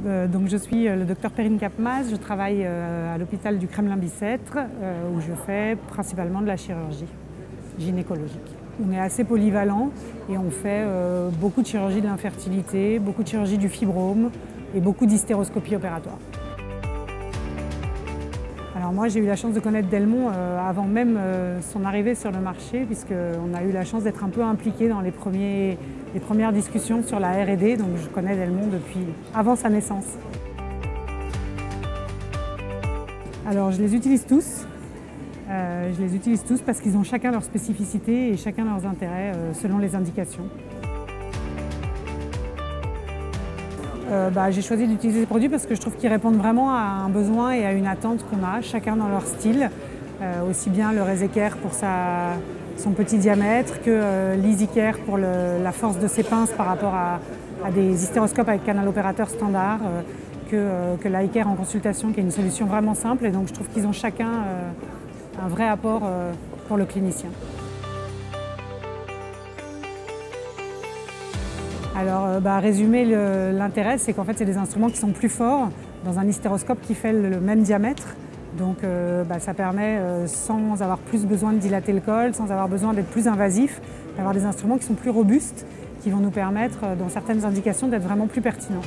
Donc je suis le docteur Perrine Capmaz, je travaille à l'hôpital du Kremlin-Bicêtre où je fais principalement de la chirurgie gynécologique. On est assez polyvalent et on fait beaucoup de chirurgie de l'infertilité, beaucoup de chirurgie du fibrome et beaucoup d'hystéroscopie opératoire. Alors moi j'ai eu la chance de connaître Delmont avant même son arrivée sur le marché, puisqu'on a eu la chance d'être un peu impliqué dans les premières discussions sur la R&D, donc je connais Delmont depuis avant sa naissance. Alors je les utilise tous. Parce qu'ils ont chacun leurs spécificités et chacun leurs intérêts selon les indications. J'ai choisi d'utiliser ces produits parce que je trouve qu'ils répondent vraiment à un besoin et à une attente qu'on a, chacun dans leur style. Aussi bien le Resecare pour son petit diamètre que l'EasyCare pour la force de ses pinces par rapport à des hystéroscopes avec canal opérateur standard, que l'iCare en consultation qui est une solution vraiment simple. Et donc je trouve qu'ils ont chacun un vrai apport pour le clinicien. Alors, résumer l'intérêt, c'est qu'en fait, c'est des instruments qui sont plus forts dans un hystéroscope qui fait le même diamètre. Donc, ça permet, sans avoir plus besoin de dilater le col, sans avoir besoin d'être plus invasif, d'avoir des instruments qui sont plus robustes, qui vont nous permettre, dans certaines indications, d'être vraiment plus pertinents.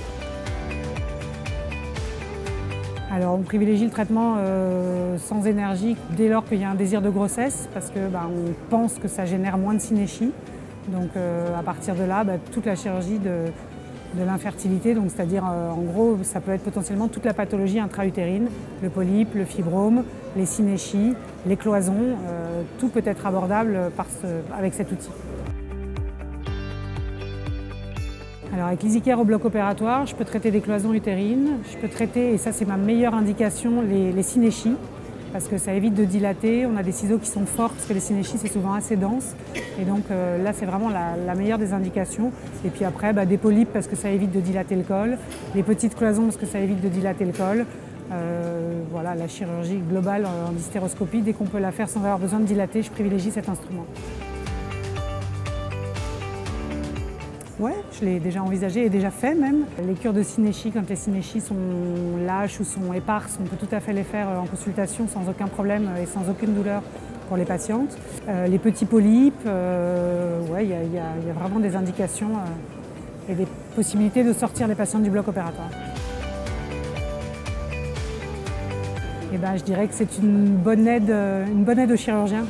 Alors, on privilégie le traitement sans énergie dès lors qu'il y a un désir de grossesse, parce qu'on pense que ça génère moins de synéchie. Donc à partir de là, toute la chirurgie de l'infertilité, c'est-à-dire en gros ça peut être potentiellement toute la pathologie intra-utérine, le polype, le fibrome, les synéchies, les cloisons, tout peut être abordable avec cet outil. Alors avec l'EasyCare au bloc opératoire, je peux traiter des cloisons utérines, je peux traiter, et ça c'est ma meilleure indication, les synéchies, parce que ça évite de dilater. On a des ciseaux qui sont forts parce que les synéchies c'est souvent assez dense, et donc là c'est vraiment la meilleure des indications. Et puis après des polypes parce que ça évite de dilater le col, les petites cloisons parce que ça évite de dilater le col. Voilà, la chirurgie globale en hystéroscopie, dès qu'on peut la faire sans avoir besoin de dilater, je privilégie cet instrument. Ouais, je l'ai déjà envisagé et déjà fait même. Les cures de synéchie, quand les synéchies sont lâches ou sont éparses, on peut tout à fait les faire en consultation sans aucun problème et sans aucune douleur pour les patientes. Les petits polypes, ouais, il y a vraiment des indications et des possibilités de sortir les patientes du bloc opératoire. Et je dirais que c'est une bonne aide aux chirurgiens.